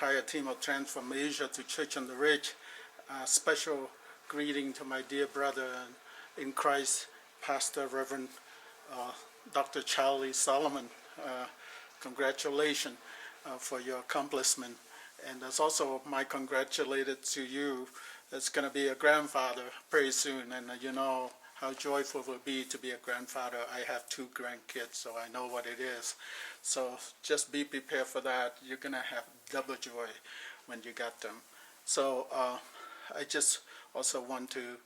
entire team of TransformAsia to Church on the Ridge. Special greeting to my dear brother in Christ, Pastor Reverend Dr. Charlie Salmon. Congratulations for your accomplishment. And that's also my congratulations to you. It's going to be a grandfather pretty soon, and you know how joyful it will be to be a grandfather. I have 2 grandkids, so I know what it is. So just be prepared for that. You're going to have double joy when you got them. So I just also want to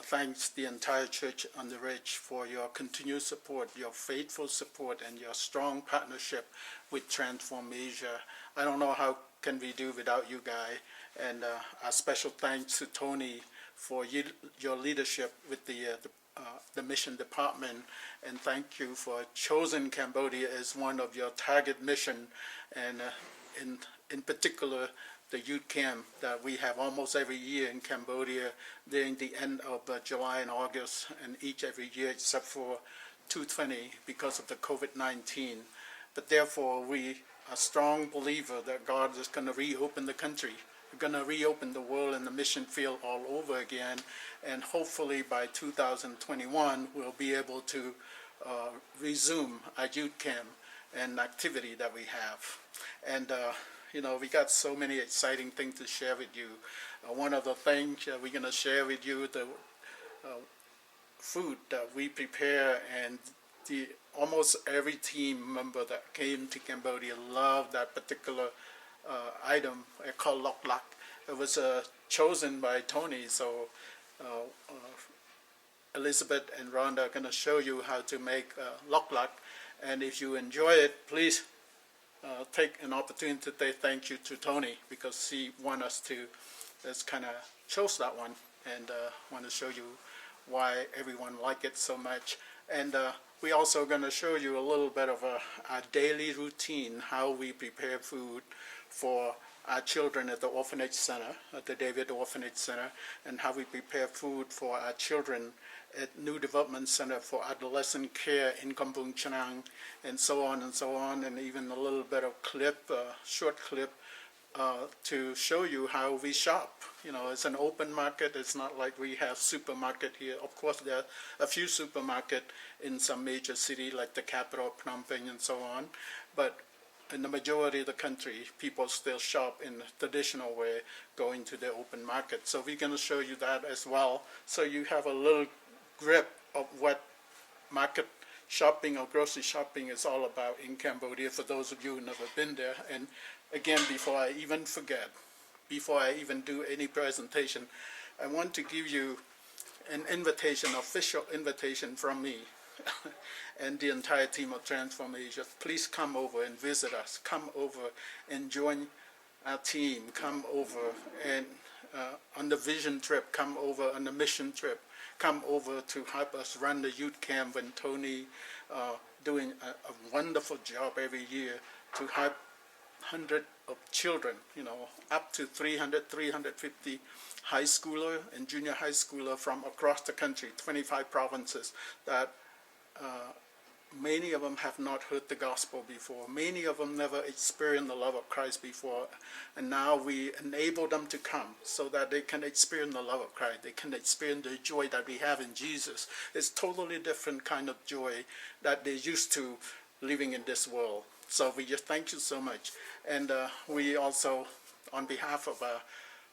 thank the entire Church on the Ridge for your continued support, your faithful support, and your strong partnership with TransformAsia. I don't know how can we do without you guys. And a special thanks to Tony for your leadership with the mission department, and thank you for choosing Cambodia as one of your target mission, and in particular the youth camp that we have almost every year in Cambodia during the end of July and August, and every year except for 2020 because of the COVID-19. But therefore we are strong believer that God is going to reopen the country. We're going to reopen the world and the mission field all over again, and hopefully by 2021 we'll be able to resume our youth camp and activity that we have. And you know, we got so many exciting things to share with you. One of the things we're going to share with you, the food that we prepare, and almost every team member that came to Cambodia loved that particular item called lok lak. It was chosen by Tony, so Elizabeth and Rhonda are going to show you how to make lok lak, and if you enjoy it, please take an opportunity to say thank you to Tony, because he wanted us to just kind of chose that one, and want to show you why everyone liked it so much. And we're also going to show you a little bit of our daily routine, how we prepare food for our children at the orphanage center, at the David Orphanage Center, and how we prepare food for our children at New Development Center for Adolescent Care in Kampong Chhnang, and so on and so on, and even a little bit of clip, short clip, to show you how we shop. You know, it's an open market. It's not like we have supermarket here. Of course, there are a few supermarkets in some major city like the capital, Phnom Penh, and so on. But in the majority of the country, people still shop in a traditional way, going to the open market. So we're going to show you that as well, so you have a little grip of what market shopping or grocery shopping is all about in Cambodia, for those of you who've never been there. And again, before I even forget, before I even do any presentation, I want to give you an invitation, official invitation from me and the entire team of TransformAsia. Please come over and visit us. Come over and join our team. Come over and on the vision trip. Come over on the mission trip. Come over to help us run the youth camp, when Tony doing a wonderful job every year to help hundreds of children, you know, up to 300, 350 high schooler and junior high schooler from across the country, 25 provinces, that many of them have not heard the gospel before. Many of them never experienced the love of Christ before. And now we enable them to come so that they can experience the love of Christ. They can experience the joy that we have in Jesus. It's totally different kind of joy that they're used to living in this world. So we just thank you so much. And we also, on behalf of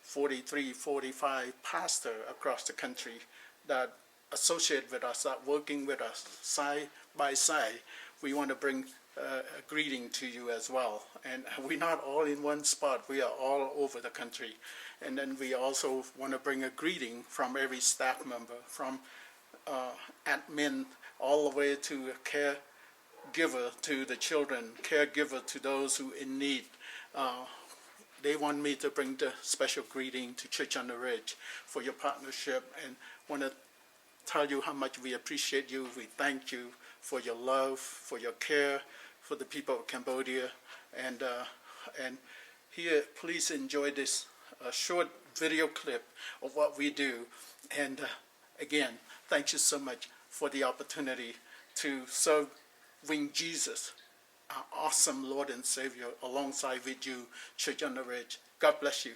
43, 45 pastors across the country that associate with us, that working with us side by side, we want to bring a greeting to you as well. And we're not all in one spot, we are all over the country. And then we also want to bring a greeting from every staff member, from admin all the way to a caregiver to the children, caregiver to those who in need. They want me to bring the special greeting to Church on the Ridge for your partnership, and want to tell you how much we appreciate you. We thank you for your love, for your care for the people of Cambodia. And here, please enjoy this short video clip of what we do. And again, thank you so much for the opportunity to serve, bring Jesus our awesome Lord and Savior alongside with you, Church on the Ridge. God bless you.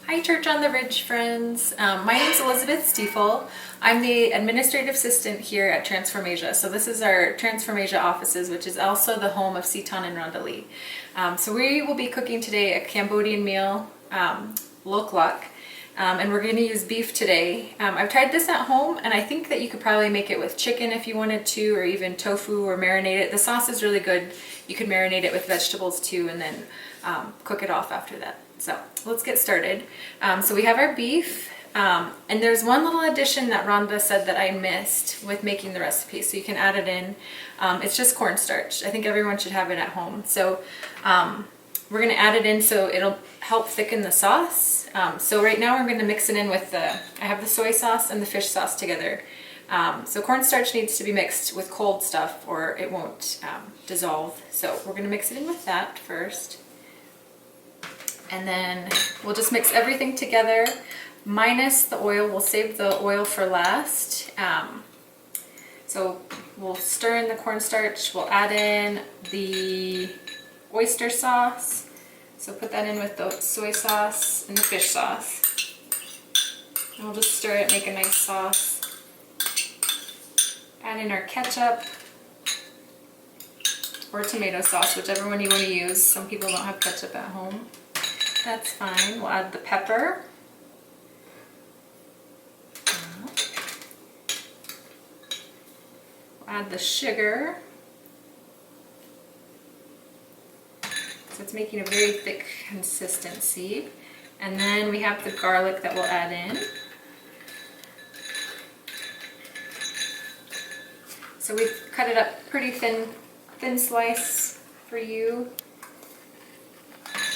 Hi Church on the Ridge friends. My name is Elizabeth Stiefel. I'm the administrative assistant here at TransformAsia. So this is our TransformAsia offices, which is also the home of Sitan and Rhonda Lee. So we will be cooking today a Cambodian meal, lok lak, and we're going to use beef today. I've tried this at home, and I think that you could probably make it with chicken if you wanted to, or even tofu, or marinate it. The sauce is really good. You could marinate it with vegetables too, and then cook it off after that. So let's get started. So we have our beef, and there's one little addition that Rhonda said that I missed with making the recipe, so you can add it in. It's just cornstarch. I think everyone should have it at home. So we're going to add it in so it'll help thicken the sauce. So right now we're going to mix it in with I have the soy sauce and the fish sauce together. So cornstarch needs to be mixed with cold stuff or it won't dissolve. So we're going to mix it in with that first. And then we'll just mix everything together minus the oil. We'll save the oil for last. So we'll stir in the cornstarch. We'll add in the oyster sauce. So put that in with the soy sauce and the fish sauce. And we'll just stir it, make a nice sauce. Add in our ketchup or tomato sauce, whichever one you want to use. Some people don't have ketchup at home. That's fine. We'll add the pepper. We'll add the sugar. So it's making a very thick consistency. And then we have the garlic that we'll add in. So we've cut it up pretty thin slice for you.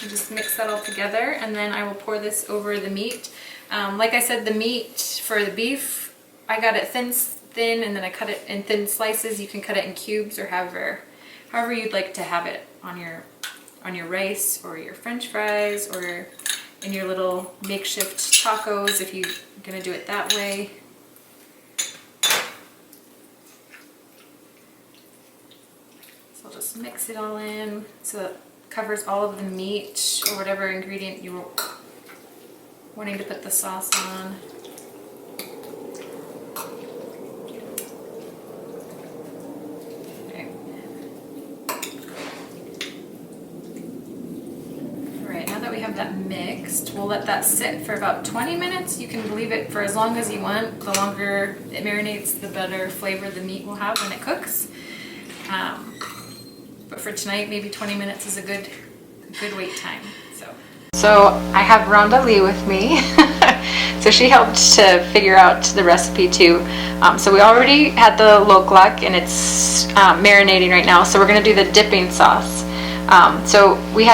And just mix that all together, and then I will pour this over the meat. Like I said, the meat for the beef, I got it thin, and then I cut it in thin slices. You can cut it in cubes or however you'd like to have it on your rice or your French fries or in your little makeshift tacos if you're gonna do it that way. So I'll just mix it all in so it covers all of the meat or whatever ingredient you're wanting to put the sauce on. Okay. Alright, now that we have that mixed, we'll let that sit for about 20 minutes. You can leave it for as long as you want. The longer it marinates, the better flavor the meat will have when it cooks. But for tonight, maybe 20 minutes is a good wait time. So I have Rhonda Lee with me. So she helped to figure out the recipe too. So we already had the lok lak and it's marinating right now. So we're going to do the dipping sauce. So they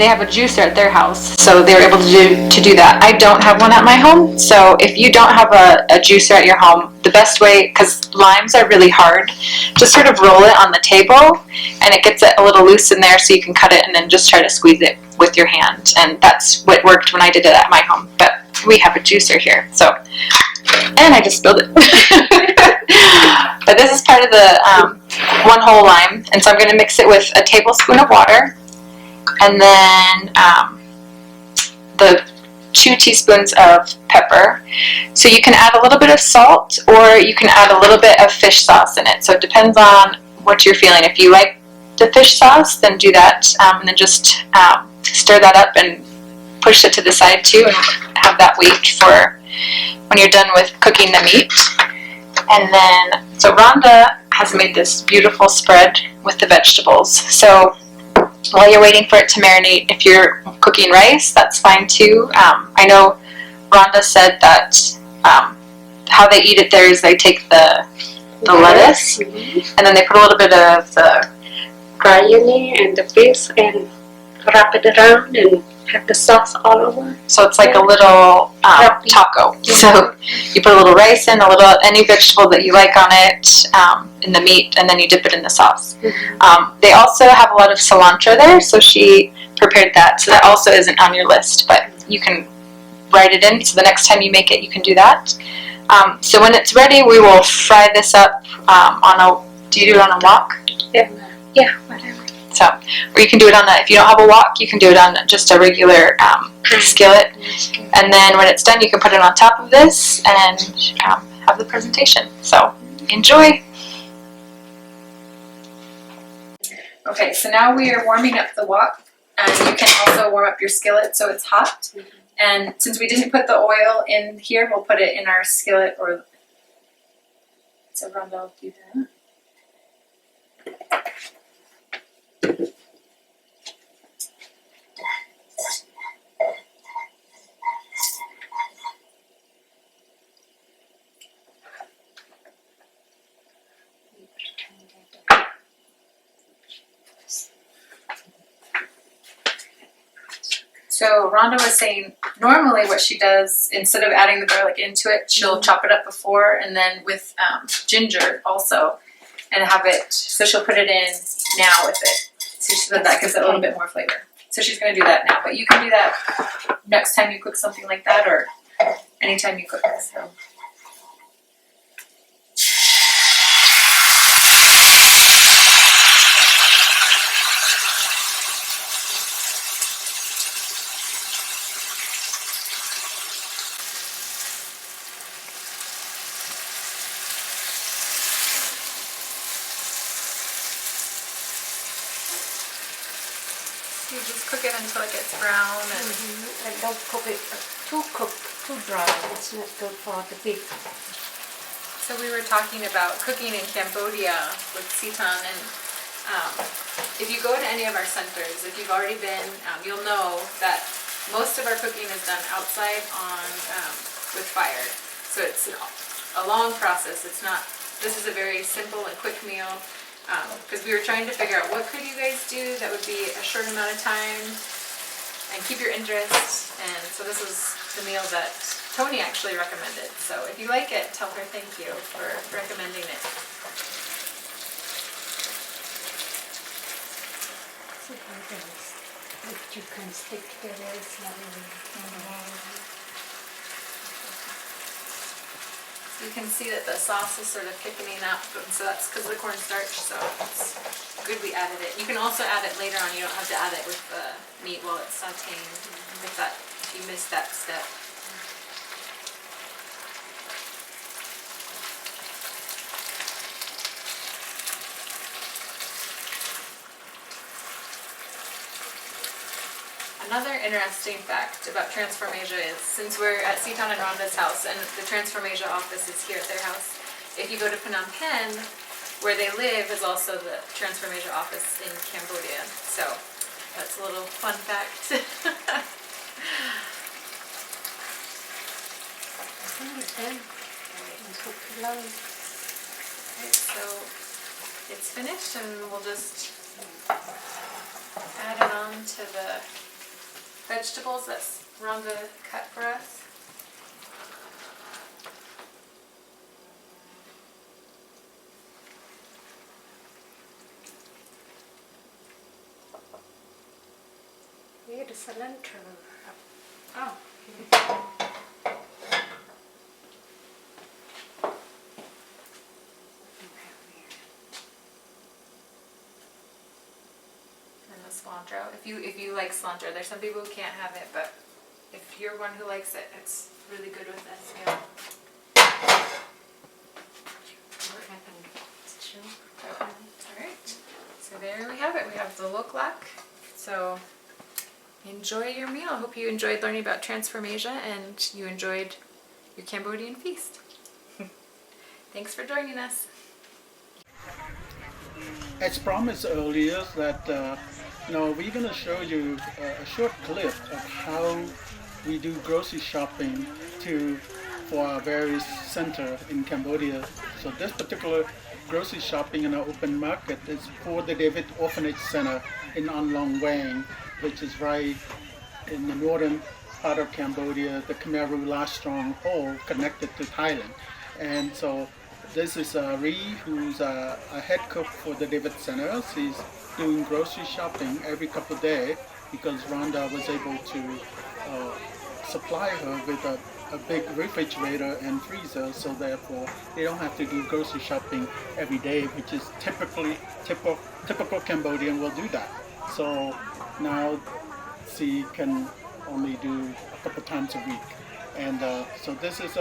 have a juicer at their house, so they were able to do that. I don't have one at my home, so if you don't have a juicer at your home, the best way, because limes are really hard, just sort of roll it on the table and it gets it a little loose in there so you can cut it and then just try to squeeze it with your hand. And that's what worked when I did it at my home, but we have a juicer here. So, and I just spilled it. But this is part of the one whole lime, and so I'm going to mix it with a tablespoon of water. And then the 2 teaspoons of pepper. So you can add a little bit of salt or you can add a little bit of fish sauce in it. So it depends on what you're feeling. If you like the fish sauce, then do that. And then just stir that up and push it to the side too and have that wait for when you're done with cooking the meat. And then, so Rhonda has made this beautiful spread with the vegetables. So while you're waiting for it to marinate, if you're cooking rice, that's fine too. I know Rhonda said that how they eat it there is they take the lettuce and then they put a little bit of the cayenne and the fish and wrap it around and have the sauce all over. So it's like a little taco. Yeah. So you put a little rice in, any vegetable that you like on it, in the meat, and then you dip it in the sauce. Mm-hmm. They also have a lot of cilantro there, so she prepared that. So that also isn't on your list, but you can write it in. So the next time you make it, you can do that. So when it's ready, we will fry this up do you do it on a wok? Yeah. Yeah, whatever. So, or you can do it on if you don't have a wok, you can do it on just a regular skillet. And then when it's done, you can put it on top of this and have the presentation. So, enjoy. Okay, so now we are warming up the wok, and you can also warm up your skillet so it's hot. And since we didn't put the oil in here, we'll put it in our skillet. Or so Rhonda will do that. So Rhonda was saying normally what she does, instead of adding the garlic into it, she'll chop it up before and then with ginger also and have it, so she'll put it in now with it. So she said that gives it a little bit more flavor. So she's going to do that now, but you can do that next time you cook something like that or anytime you cook. So. You just cook it until it gets brown. And don't cook it too dry. It's not good for the beef. So we were talking about cooking in Cambodia with Sitan, and if you go to any of our centers, if you've already been, you'll know that most of our cooking is done outside on with fire. So it's a long process. It's not. This is a very simple and quick meal. Because we were trying to figure out what could you guys do that would be a short amount of time and keep your interest, and so this was the meal that Tony actually recommended. So if you like it, tell her thank you for recommending it. See how the chicken stick together. It's lovely. You can see that the sauce is sort of thickening up, and so that's because of the cornstarch, so it's good we added it. You can also add it later on. You don't have to add it with the meat while it's sauteing if you missed that step. Another interesting fact about TransformAsia is, since we're at Sitan and Rhonda's house and the TransformAsia office is here at their house, if you go to Phnom Penh, where they live is also the TransformAsia office in Cambodia. So that's a little fun fact. Okay, so it's finished, and we'll just add it on to the vegetables that Rhonda cut for us. Here the cilantro. Oh. Cilantro. If you like cilantro, there's some people who can't have it, but if you're one who likes it, it's really good with this meal. Alright, so there we have it. We have the loklak. So enjoy your meal. I hope you enjoyed learning about TransformAsia and you enjoyed your Cambodian feast. Thanks for joining us. As promised earlier, that we're going to show you a short clip of how we do grocery shopping for our various center in Cambodia. So this particular grocery shopping in our open market is for the David Orphanage Center in An Long Wang, which is right in the northern part of Cambodia, the Khmer Rouge stronghold connected to Thailand. And so this is Ree, who's a head cook for the David Center. She's doing grocery shopping every couple of days because Rhonda was able to supply her with a big refrigerator and freezer, so therefore they don't have to do grocery shopping every day, which is typical Cambodian will do that. So now she can only do a couple times a week, and so this is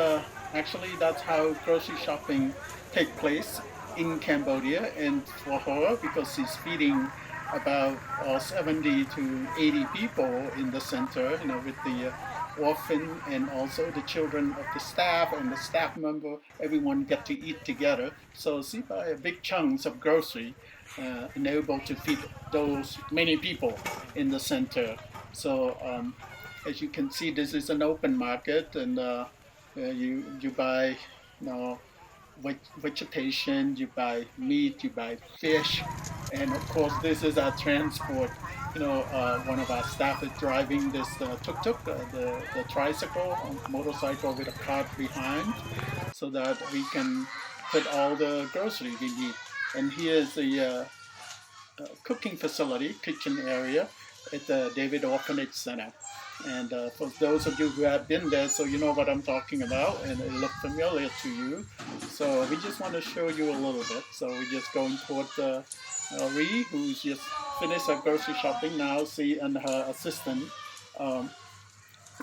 actually that's how grocery shopping take place in Cambodia. And for her, because she's feeding about 70 to 80 people in the center, with the orphan and also the children of the staff and the staff member, everyone get to eat together. So she buy a big chunks of grocery and able to feed those many people in the center. So as you can see, this is an open market, and you buy, vegetation, you buy meat, you buy fish, and of course this is our transport. One of our staff is driving this tuk-tuk, the tricycle, motorcycle with a cart behind, so that we can put all the groceries we need. And here's the cooking facility, kitchen area at the David Orphanage Center. And for those of you who have been there, so you know what I'm talking about, and it looks familiar to you. So we just want to show you a little bit. So we're just going toward Ree, who's just finished her grocery shopping now. She and her assistant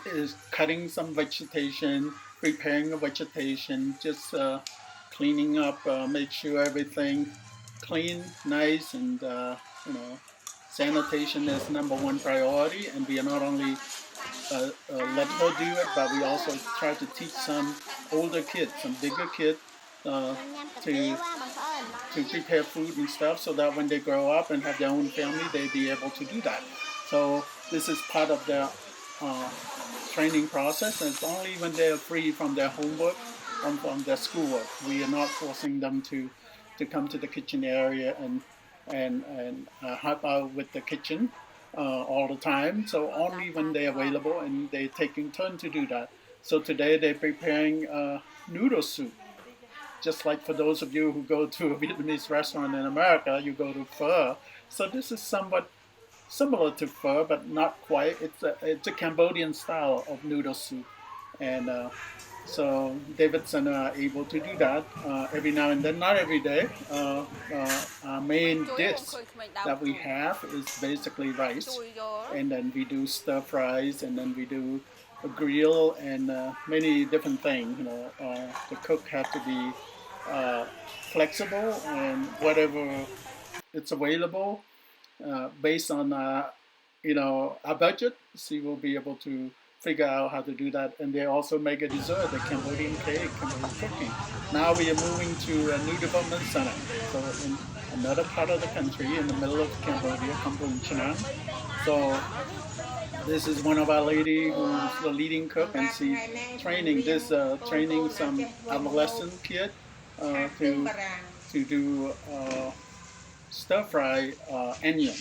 is cutting some vegetation, preparing the vegetation, just cleaning up, make sure everything clean, nice, and sanitation is #1 priority. And we are not only let her do it, but we also try to teach some older kids, some bigger kids, to prepare food and stuff, so that when they grow up and have their own family, they'll be able to do that. So this is part of their training process, and it's only when they're free from their homework, from their schoolwork. We are not forcing them to come to the kitchen area and help out with the kitchen all the time. So only when they're available, and they're taking turn to do that. So today they're preparing noodle soup. Just like for those of you who go to a Vietnamese restaurant in America, you go to pho. So this is somewhat similar to pho, but not quite. It's a Cambodian style of noodle soup. And so Davidson are able to do that every now and then, not every day. Our main dish that we have is basically rice, and then we do stir fries, and then we do a grill, and many different things. The cook has to be flexible, and whatever it's available based on our budget, she will be able to figure out how to do that. And they also make a dessert, the Cambodian cake, Cambodian cookie. Now we are moving to a new development center, so in another part of the country, in the middle of Cambodia, Kampong Chhnang. So this is one of our lady who's the leading cook, and she's training some adolescent kid to do stir fry onion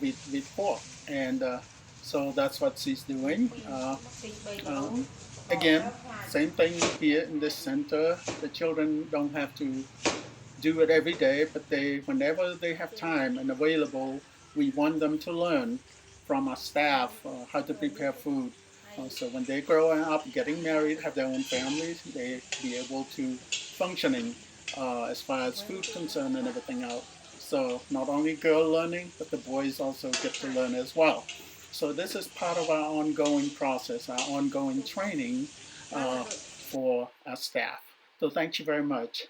with pork, and so that's what she's doing. Again, same thing here in this center. The children don't have to do it every day, but whenever they have time and available, we want them to learn from our staff how to prepare food. So when they grow up, getting married, have their own families, they be able to functioning as far as food concerned and everything else. So not only girl learning, but the boys also get to learn as well. So this is part of our ongoing process, our ongoing training for our staff. So thank you very much.